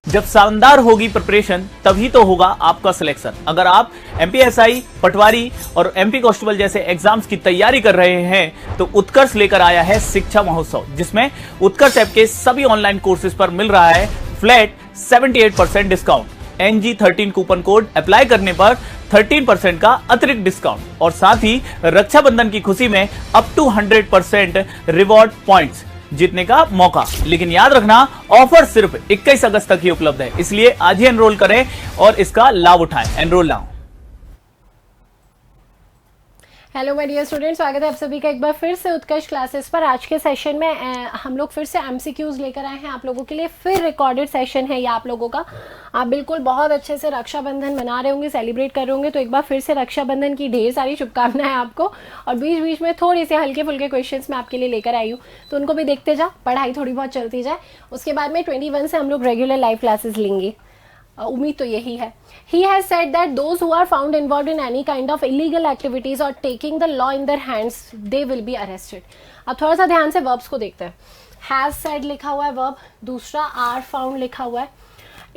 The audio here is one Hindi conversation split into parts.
जब शानदार होगी प्रिपरेशन तभी तो होगा आपका सिलेक्शन। अगर आप एमपीएसआई, पटवारी और एमपी कांस्टेबल जैसे एग्जाम्स की तैयारी कर रहे हैं तो उत्कर्ष लेकर आया है शिक्षा महोत्सव, जिसमें उत्कर्ष ऐप के सभी ऑनलाइन कोर्सेज पर मिल रहा है flat 78% discount. NG13 coupon code apply करने पर 13% का अतिरिक्त डिस्काउंट और साथ ही रक्षाबंधन की खुशी में अप टू 100% रिवॉर्ड पॉइंट्स जीतने का मौका। लेकिन याद रखना, ऑफर सिर्फ 21 अगस्त तक ही उपलब्ध है, इसलिए आज ही एनरोल करें और इसका लाभ उठाएं। Enrol now. Hello my dear students, स्वागत है आप सभी का एक बार फिर से उत्कर्ष क्लासेस पर। आज के सेशन में हम लोग फिर से एमसीक्यूज लेकर आए हैं आप लोगों के लिए। फिर रिकॉर्डेड सेशन है ये आप लोगों का। आप बिल्कुल बहुत अच्छे से रक्षाबंधन मना रहे होंगे, सेलिब्रेट कर रहे होंगे, तो एक बार फिर से रक्षाबंधन की ढेर सारी शुभकामनाएं आपको। और बीच बीच में थोड़ी से हल्के फुल्के क्वेश्चंस मैं आपके लिए लेकर आई हूँ, तो उनको भी देखते जाओ, पढ़ाई थोड़ी बहुत चलती जाए। उसके बाद में 21 से हम लोग रेगुलर लाइव क्लासेस लेंगे, उम्मीद तो यही है। He has said that those who are found involved in any kind of illegal activities or taking the law in their hands, they will be arrested. अब थोड़ा सा ध्यान से verbs को देखते हैं। Has said लिखा हुआ है verb, दूसरा are found लिखा हुआ है,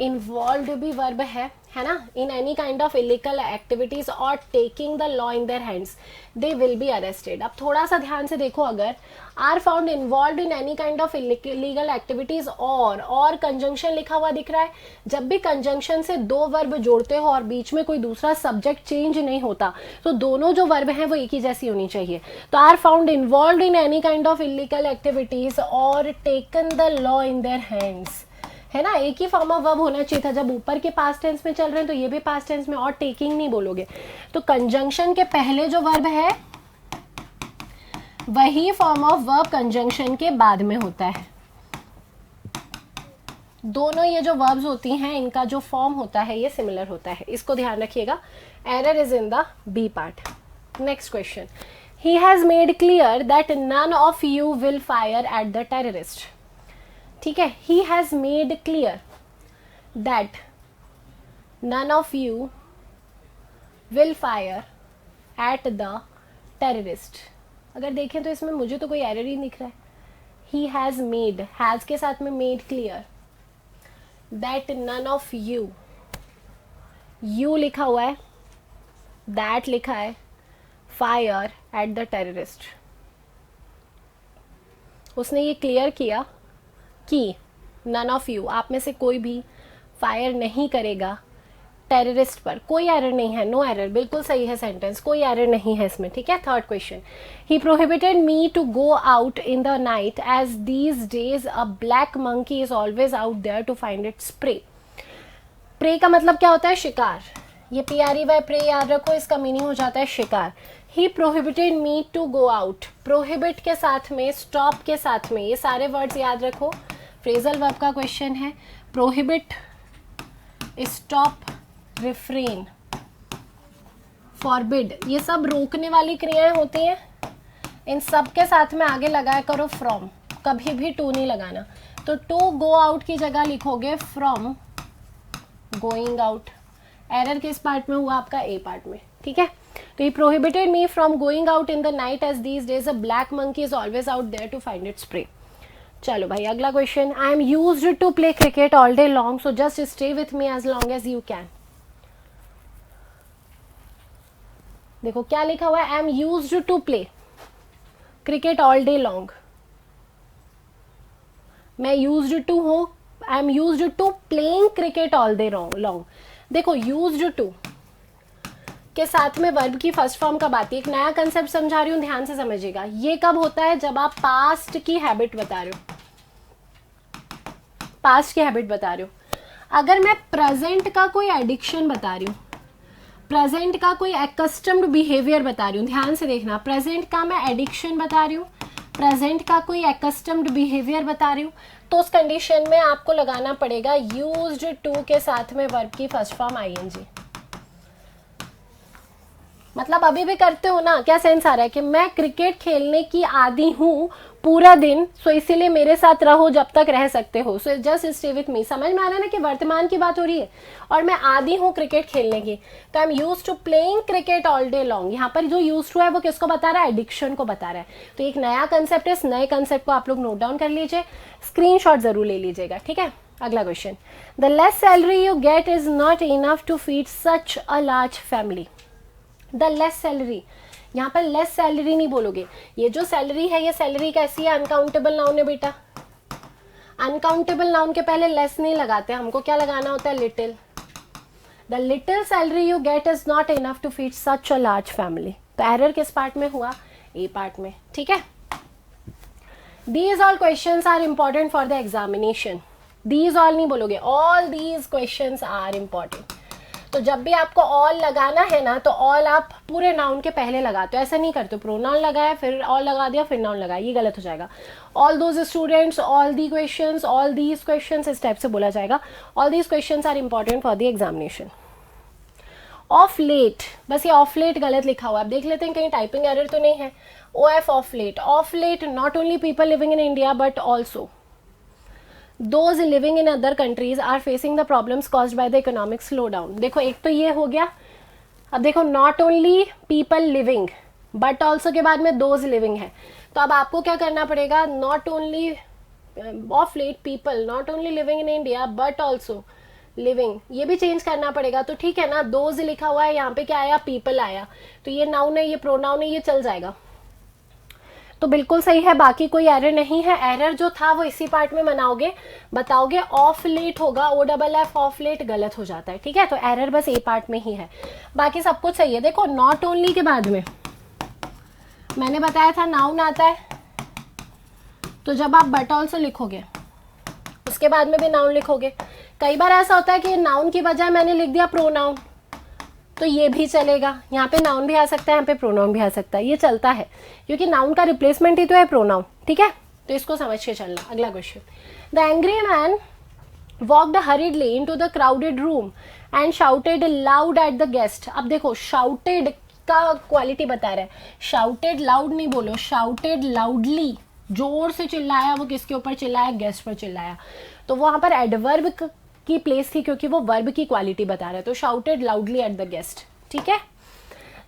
involved भी verb है ना, in any kind of illegal activities or taking the law in their hands, they will be arrested. अब थोड़ा सा ध्यान से देखो, अगर are found involved in any kind of illegal activities और कंजंक्शन लिखा हुआ दिख रहा है। जब भी कंजंक्शन से दो वर्ब जोड़ते हो और बीच में कोई दूसरा सब्जेक्ट चेंज नहीं होता, तो दोनों जो वर्ब हैं वो एक ही जैसी होनी चाहिए। तो are found involved in any kind of illegal activities और taken the law in their hands, है ना, एक ही फॉर्म ऑफ वर्ब होना चाहिए था। जब ऊपर के पास्ट टेंस में चल रहे हैं तो ये भी पास्ट टेंस में, और टेकिंग नहीं बोलोगे। तो कंजंक्शन के पहले जो वर्ब है वही फॉर्म ऑफ वर्ब कंजंक्शन के बाद में होता है। दोनों ये जो वर्ब्स होती हैं इनका जो फॉर्म होता है ये सिमिलर होता है, इसको ध्यान रखिएगा। Error is in the B part. Next question, he has made clear that none of you will fire at the terrorist. ठीक है, he has made clear that none of you will fire at the terrorist. अगर देखें तो इसमें मुझे तो कोई एरर ही दिख रहा है। ही हैज मेड, हैज के साथ में made clear that none of you, you लिखा हुआ है, दैट लिखा है, फायर एट द टेररिस्ट। उसने ये क्लियर किया कि नन ऑफ यू, आप में से कोई भी फायर नहीं करेगा टेररिस्ट पर। कोई एरर नहीं है, नो एरर, बिल्कुल सही है सेंटेंस, कोई एरर नहीं है इसमें। ठीक है, third question, he prohibited me to go out in the night as these days a black monkey is always out there to find its prey. Prey का मतलब क्या होता है? शिकार। ये PREY प्रे याद रखो, इसका मीनिंग हो जाता है शिकार। He prohibited me to go out, prohibit के साथ में, स्टॉप के साथ में, ये सारे वर्ड्स याद रखो। फ्रेजल वर्ब का क्वेश्चन है। प्रोहिबिट, स्टॉप, रिफ्रेन, फॉरबिड, ये सब रोकने वाली क्रियाएं होती हैं। इन सब के साथ में आगे लगाया करो फ्रॉम, कभी भी टू नहीं लगाना। तो टू गो आउट की जगह लिखोगे फ्रॉम गोइंग आउट। एरर किस पार्ट में हुआ? आपका ए पार्ट में। ठीक है, तो he prohibited me from going out in the night as these days a black monkey is always out there to find its prey. चलो भाई, अगला question, I am used to play cricket all day long so just stay with me as long as you can. देखो क्या लिखा हुआ है, आई am used to play cricket all day long. मैं यूज्ड टू हूं, I am used to playing cricket all day long. देखो यूज्ड टू के साथ में वर्ब की फर्स्ट फॉर्म कब आती है? एक नया कंसेप्ट समझा रही हूं, ध्यान से समझिएगा। ये कब होता है? जब आप पास्ट की हैबिट बता रहे हो, पास्ट की हैबिट बता रहे हो। अगर मैं प्रेजेंट का कोई एडिक्शन बता रही हूं, प्रेजेंट का कोई एक्कस्टम्ड बिहेवियर बता रही हूँ, ध्यान से देखना, प्रेजेंट का मैं एडिक्शन बता रही हूँ, प्रेजेंट का कोई एक्कस्टम्ड बिहेवियर बता रही हूँ, तो उस कंडीशन में आपको लगाना पड़ेगा यूज्ड टू के साथ में वर्ब की फर्स्ट फॉर्म ING। मतलब अभी भी करते हो ना, क्या सेंस आ रहा है कि मैं क्रिकेट खेलने की आदी हूँ पूरा दिन, सो इसीलिए मेरे साथ रहो जब तक रह सकते हो, सो जस्ट स्टे विथ मी। समझ में आ रहा है ना कि वर्तमान की बात हो रही है और मैं आदी हूँ क्रिकेट खेलने की। तो I am used to playing cricket all day long. यहाँ पर जो यूज्ड टू है वो किसको बता रहा है? एडिक्शन को बता रहा है। तो एक नया कंसेप्ट है, इस नए कंसेप्ट को आप लोग नोट डाउन कर लीजिए, स्क्रीनशॉट जरूर ले लीजिएगा। ठीक है, अगला question, the less salary you get is not enough to feed such a large family. The less salary, यहाँ पर लेस सैलरी नहीं बोलोगे, ये जो सैलरी है ये सैलरी कैसी है, अनकाउंटेबल नाउन है बेटा। अनकाउंटेबल नाउन के पहले लेस नहीं लगाते, हमको क्या लगाना होता है, little. The little salary you get is not enough to feed such a large family. तो एरर किस पार्ट में हुआ, ए पार्ट में, ठीक है। These all questions are important for the examination. These all नहीं बोलोगे, all these questions are important. तो जब भी आपको all लगाना है ना, तो all आप पूरे noun के पहले लगाते हो, ऐसा नहीं करते हो pronoun लगाया फिर all लगा दिया फिर noun लगाया, ये गलत हो जाएगा। All those students, all the questions, all these questions इस टाइप से बोला जाएगा। All these questions are important for the examination. Of late, बस ये ऑफ लेट गलत लिखा हुआ है, आप देख लेते हैं कहीं टाइपिंग एरर तो नहीं है। O F of late, of late not only people living in India but also those living in other countries are facing the problems caused by the economic slow down. देखो एक तो ये हो गया, अब देखो not only people living but also के बाद में दोज लिविंग है, तो अब आपको क्या करना पड़ेगा, not only of let people not only living in India but also living, ये भी चेंज करना पड़ेगा। तो ठीक है ना, दोज लिखा हुआ है, यहाँ पे क्या आया, पीपल आया, तो ये नाउन है, ये प्रोनाउन है, ये चल जाएगा, तो बिल्कुल सही है, बाकी कोई एरर नहीं है। एरर जो था वो इसी पार्ट में बनाओगे, बताओगे ऑफ लेट होगा, O double F of late गलत हो जाता है, ठीक है। तो एरर बस ए पार्ट में ही है, बाकी सब कुछ सही है। देखो नॉट ओनली के बाद में मैंने बताया था नाउन आता है, तो जब आप बट ऑल्सो लिखोगे उसके बाद में भी नाउन लिखोगे। कई बार ऐसा होता है कि नाउन की बजाय मैंने लिख दिया प्रोनाउन, तो ये भी चलेगा, यहाँ पे नाउन भी आ सकता है, यहाँ पे प्रोनाउन भी आ सकता है, ये चलता है क्योंकि नाउन का रिप्लेसमेंट ही तो है प्रोनाउन, ठीक है। तो इसको समझ के चलना। अगला question, the angry man walked हरीडली into the crowded room and shouted loud at the guest. अब देखो शाउटेड का क्वालिटी बता रहा है, शाउटेड लाउड नहीं बोलो, शाउटेड लाउडली, जोर से चिल्लाया, वो किसके ऊपर चिल्लाया, गेस्ट पर चिल्लाया, तो वहां पर एडवर्ब की प्लेस थी क्योंकि वो वर्ब की क्वालिटी बता रहा है, तो shouted loudly at the guest, ठीक है।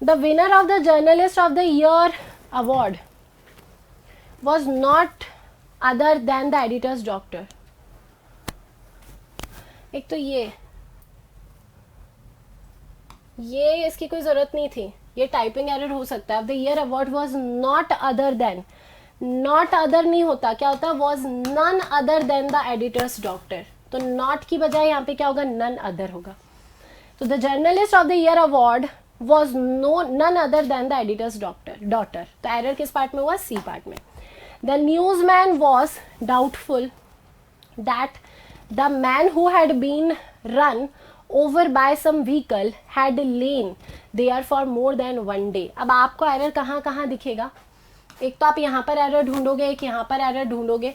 The winner of the journalist of the year award was not other than the editor's doctor. एक तो ये इसकी कोई जरूरत नहीं थी, ये टाइपिंग एरर हो सकता है। The year award was not other than, not other नहीं होता, क्या होता है, was none other than the editor's doctor, तो नॉट की बजाय यहाँ पे क्या होगा, नन अदर होगा। तो the journalist of the year award was none other than the editor's daughter, तो एरर किस पार्ट में हुआ, सी पार्ट में। The news man was doubtful that the man who had been run over by some vehicle had lain there for more than one day. अब आपको एरर कहाँ कहाँ दिखेगा, एक तो आप यहाँ पर एरर ढूंढोगे, एक यहाँ पर एरर ढूंढोगे,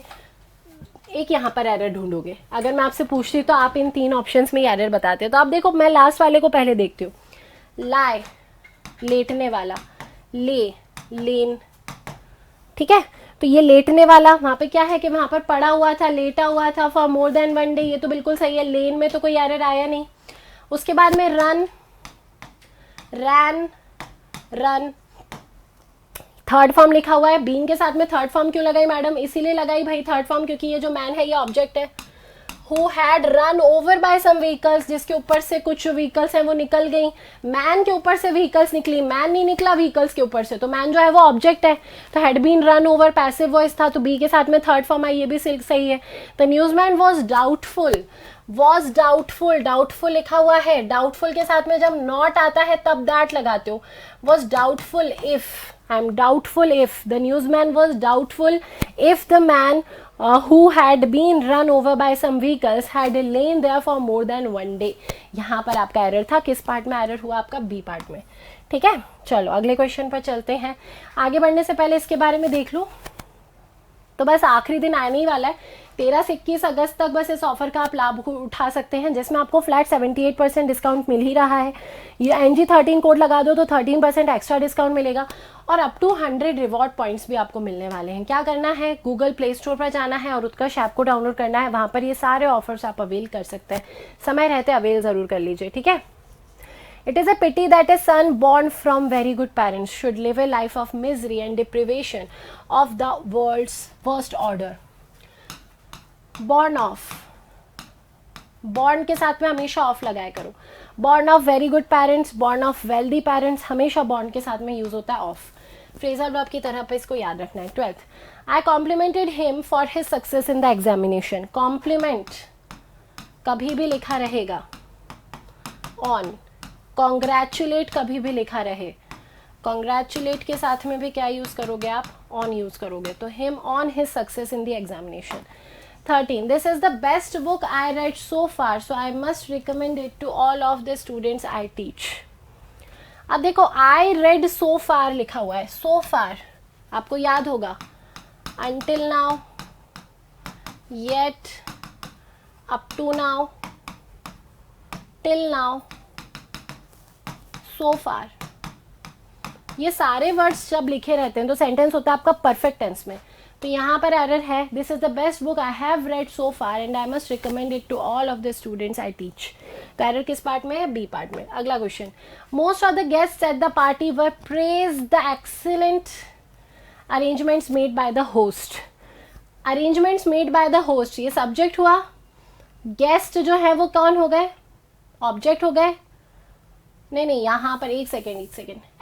एक यहाँ पर एरर ढूंढोगे। अगर मैं आपसे पूछती तो आप इन तीन ऑप्शंस में एरर बताते हो, तो आप देखो मैं लास्ट वाले को पहले देखती हूँ, लाई लेटने वाला, ले लेन, ठीक है। तो ये लेटने वाला वहां पे क्या है कि वहां पर पड़ा हुआ था, लेटा हुआ था, for more than one day, ये तो बिल्कुल सही है, लेन में तो कोई एरर आया नहीं। उसके बाद में रन, रैन, रन, थर्ड फॉर्म लिखा हुआ है, बीन के साथ में थर्ड फॉर्म क्यों लगाई मैडम, इसीलिए लगाई भाई थर्ड फॉर्म क्योंकि ये जो मैन है ये ऑब्जेक्ट है। Who had run over by some vehicles, जिसके ऊपर से कुछ व्हीकल्स हैं वो निकल गई, मैन के ऊपर से व्हीकल्स निकली, मैन नहीं निकला व्हीकल्स के ऊपर से, तो मैन जो है वो ऑब्जेक्ट है, तो had been run over passive voice था, तो बी के साथ में थर्ड फॉर्म आई, ये भी सही है। The न्यूजमैन was doubtful, was doubtful, doubtful लिखा हुआ है, डाउटफुल के साथ में जब नॉट आता है तब दैट लगाते हो, was doubtful if, I am doubtful if, the newsman was doubtful if the man who had been run over by some vehicles had lain there for more than one day। यहाँ पर आपका एरर था, किस पार्ट में एरर हुआ आपका, बी पार्ट में, ठीक है। चलो अगले क्वेश्चन पर चलते हैं। आगे बढ़ने से पहले इसके बारे में देख लो, तो बस आखिरी दिन आने ही वाला है, 13 से 21 अगस्त तक बस इस ऑफर का आप लाभ उठा सकते हैं, जिसमें आपको फ्लैट 78% डिस्काउंट मिल ही रहा है। ये NG13 कोड लगा दो तो 13% एक्स्ट्रा डिस्काउंट मिलेगा, और अप टू 100 रिवॉर्ड पॉइंट्स भी आपको मिलने वाले हैं। क्या करना है, गूगल प्ले स्टोर पर जाना है और उत्कर्ष ऐप को डाउनलोड करना है, वहाँ पर ये सारे ऑफर्स आप अवेल कर सकते हैं, समय रहते अवेल ज़रूर कर लीजिए, ठीक है। It is a pity that a son born from very good parents should live a life of misery and deprivation of the world's worst order. Born of born के साथ में हमेशा ऑफ लगाया करो। Born of very good parents, born of wealthy parents, हमेशा बॉर्न के साथ में यूज होता है ऑफ। फ्रेजल वर्ब की तरह पे इसको याद रखना है। 12th, I complimented him for his success in the examination. Compliment कभी भी लिखा रहेगा ऑन, कॉन्ग्रेचुलेट कभी भी लिखा रहे, कॉन्ग्रेचुलेट के साथ में भी क्या यूज करोगे आप, ऑन यूज करोगे। तो him on his success in the examination. 13, this is the best book I read so far so I must recommend it to all of the students I teach. अब देखो आई रेड सो फार लिखा हुआ है, सो फार आपको याद होगा until now, yet, up to now, till now, so far, ये सारे वर्ड्स जब लिखे रहते हैं तो सेंटेंस होता है आपका परफेक्ट टेंस में। तो यहाँ पर एरर है, this is the best book I have read so far and I must recommend it to all of the students I teach. तो एरर किस पार्ट में है, बी पार्ट में। अगला question, most of the guests at the party were praise the excellent arrangements made by the host. Arrangements made by the host ये सब्जेक्ट हुआ, गेस्ट जो है वो कौन हो गए, ऑब्जेक्ट हो गए। नहीं यहाँ पर एक सेकेंड,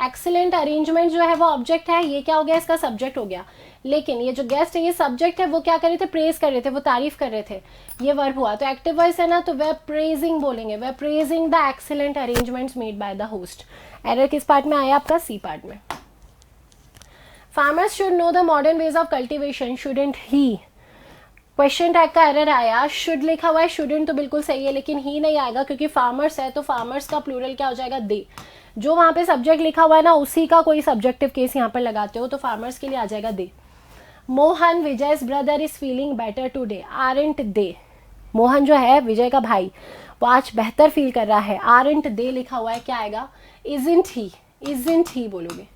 एक्सीलेंट अरेंजमेंट जो है वो ऑब्जेक्ट है, ये क्या हो गया, इसका सब्जेक्ट हो गया। लेकिन ये जो गेस्ट है ये सब्जेक्ट है, वो क्या कर रहे थे, प्रेज कर रहे थे, वो तारीफ कर रहे थे, ये वर्ब हुआ। तो एक्टिव वॉइस है ना, तो वे प्रेजिंग बोलेंगे, they praising the excellent arrangements made by the host. Error किस पार्ट में आया आपका, सी पार्ट में। Farmers should know the modern ways of cultivation shouldn't he. Question tag का एरर आया, शुड लिखा हुआ है, शुडंट तो बिल्कुल सही है, लेकिन ही नहीं आएगा क्योंकि फार्मर्स है, तो फार्मर्स का प्लूरल क्या हो जाएगा, दे। जो वहां पे सब्जेक्ट लिखा हुआ है ना, उसी का कोई सब्जेक्टिव केस यहाँ पर लगाते हो, तो फार्मर्स के लिए आ जाएगा they. Mohan Vijay's brother is feeling better today, aren't they. Mohan जो है विजय का भाई, वो आज बेहतर फील कर रहा है, आरंट दे लिखा हुआ है, क्या आएगा, इजंट ही, इजंट ही बोलोगे,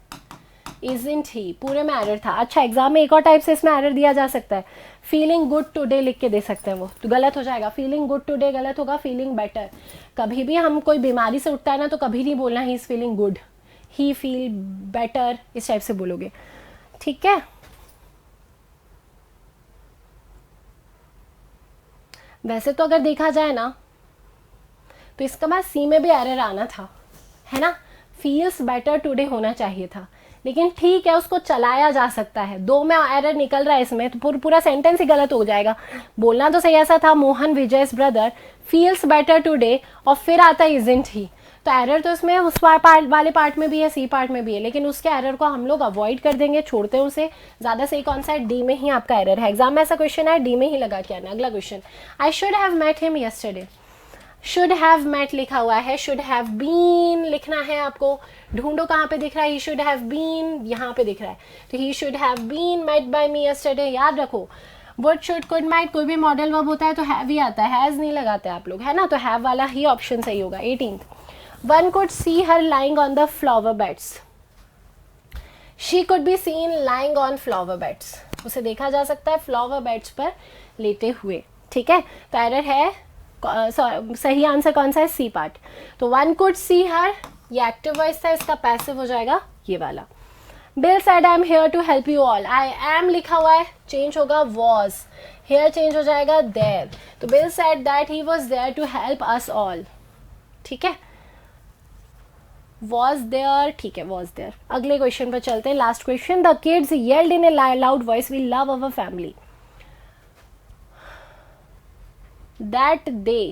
इजंट ही। पूरे में एरर था। अच्छा, एग्जाम में एक और टाइप से इसमें एरर दिया जा सकता है, फीलिंग गुड टुडे लिख के दे सकते हैं, वो तो गलत हो जाएगा। फीलिंग गुड टुडे गलत होगा, फीलिंग बेटर। कभी भी हम कोई बीमारी से उठता है ना, तो कभी नहीं बोलना he is feeling good, he feel better, इस टाइप से बोलोगे, ठीक है। वैसे तो अगर देखा जाए ना, तो इसका बाद सी में भी एरर आना था, है ना, फील्स बेटर टुडे होना चाहिए था, लेकिन ठीक है, उसको चलाया जा सकता है। दो में एरर निकल रहा है इसमें, तो पूरा सेंटेंस ही गलत हो जाएगा। बोलना तो सही ऐसा था, Mohan Vijay's brother feels better today, और फिर आता है इजंट ही। तो एरर तो इसमें उस वाले पार्ट में भी है, सी पार्ट में भी है, लेकिन उसके एरर को हम लोग अवॉइड कर देंगे, छोड़ते हैं उसे। ज्यादा सही कौन सा है, डी में ही आपका एरर है। एग्जाम में ऐसा क्वेश्चन है, डी में ही लगा के आना। अगला question, I should have met him yesterday. Should have met लिखा हुआ है, शुड हैव बीन लिखना है आपको। ढूंढो कहाँ पे दिख रहा है, ही शुड हैव बीन, यहाँ पे दिख रहा है, तो he should have been met by me yesterday. याद रखो, वुड शुड कुड माइट कोई भी मॉडल वर्ब होता है तो हैव ही आता है, हैज नहीं लगाते आप लोग, है ना, तो हैव वाला ही ऑप्शन सही होगा। 18th, one could see her lying on the flower beds. She could be seen lying on flower beds, उसे देखा जा सकता है फ्लावर बेड्स पर लेटे हुए, ठीक है। तो एरर है, सही आंसर कौन सा है, सी पार्ट। तो वन कुड सी हर, ये एक्टिव वॉइस था, इसका पैसिव हो जाएगा ये वाला। Bill said I am here to help you all, I am लिखा हुआ है, चेंज होगा वॉज, हेयर चेंज हो जाएगा देयर। तो Bill said that he was there to help us all, ठीक है, वॉज देयर, ठीक है, वॉज देयर। अगले क्वेश्चन पर चलते हैं, last question, the kids yelled in a loud voice we love our family. That they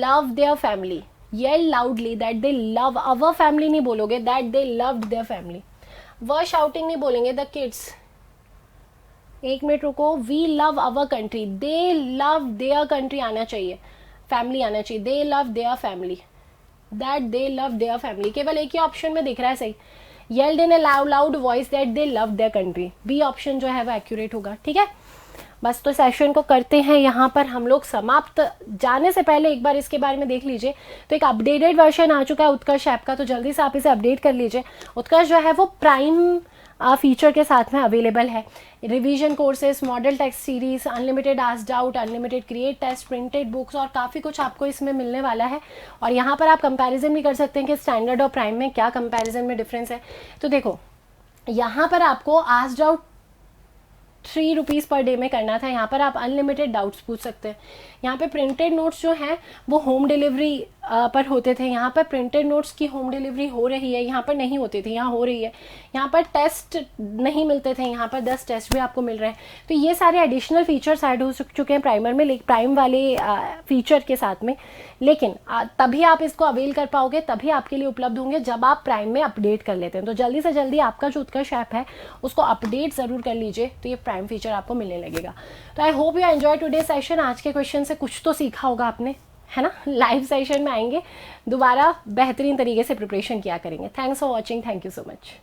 love their family, yell loudly that they love our family नहीं बोलोगे, that they loved their family। वह shouting नहीं बोलेंगे, the kids, एक मिनट रुको, we love our country, they love their country आना चाहिए, family आना चाहिए, they love their family, that they love their family। केवल एक ही ऑप्शन में दिख रहा है सही, yelled in a loud voice that they love their country, B option जो है वो एक्यूरेट होगा, ठीक है। बस तो सेशन को करते हैं यहाँ पर हम लोग समाप्त। जाने से पहले एक बार इसके बारे में देख लीजिए, तो एक अपडेटेड वर्जन आ चुका है उत्कर्ष ऐप का, तो जल्दी से आप इसे अपडेट कर लीजिए। उत्कर्ष जो है वो प्राइम फीचर के साथ में अवेलेबल है। Revision courses, model text series, unlimited asked out, unlimited create test, printed books और काफ़ी कुछ आपको इसमें मिलने वाला है। और यहाँ पर आप कंपैरिजन भी कर सकते हैं कि स्टैंडर्ड और प्राइम में क्या कंपैरिजन में डिफरेंस है। तो देखो, यहाँ पर आपको आस्क्ड आउट ₹3 पर डे में करना था। यहाँ पर आप अनलिमिटेड डाउट्स पूछ सकते हैं। यहाँ पे प्रिंटेड नोट्स जो हैं वो होम डिलीवरी पर होते थे। यहाँ पर प्रिंटेड नोट्स की होम डिलीवरी हो रही है, यहाँ पर नहीं होती थी, यहाँ हो रही है। यहाँ पर टेस्ट नहीं मिलते थे, यहाँ पर 10 टेस्ट भी आपको मिल रहे हैं। तो ये सारे एडिशनल फीचर्स ऐड हो चुके हैं प्राइमर में, प्राइम वाले फीचर के साथ में। लेकिन तभी आप इसको अवेल कर पाओगे, तभी आपके लिए उपलब्ध होंगे जब आप प्राइम में अपडेट कर लेते हैं। तो जल्दी से जल्दी आपका जो उत्कर्ष ऐप है उसको अपडेट ज़रूर कर लीजिए, तो ये प्राइम फीचर आपको मिलने लगेगा। तो I hope you enjoy today session. आज के क्वेश्चन से कुछ तो सीखा होगा आपने, है ना। लाइव सेशन में आएंगे, दोबारा बेहतरीन तरीके से प्रिपरेशन किया करेंगे। Thanks for watching, thank you so much.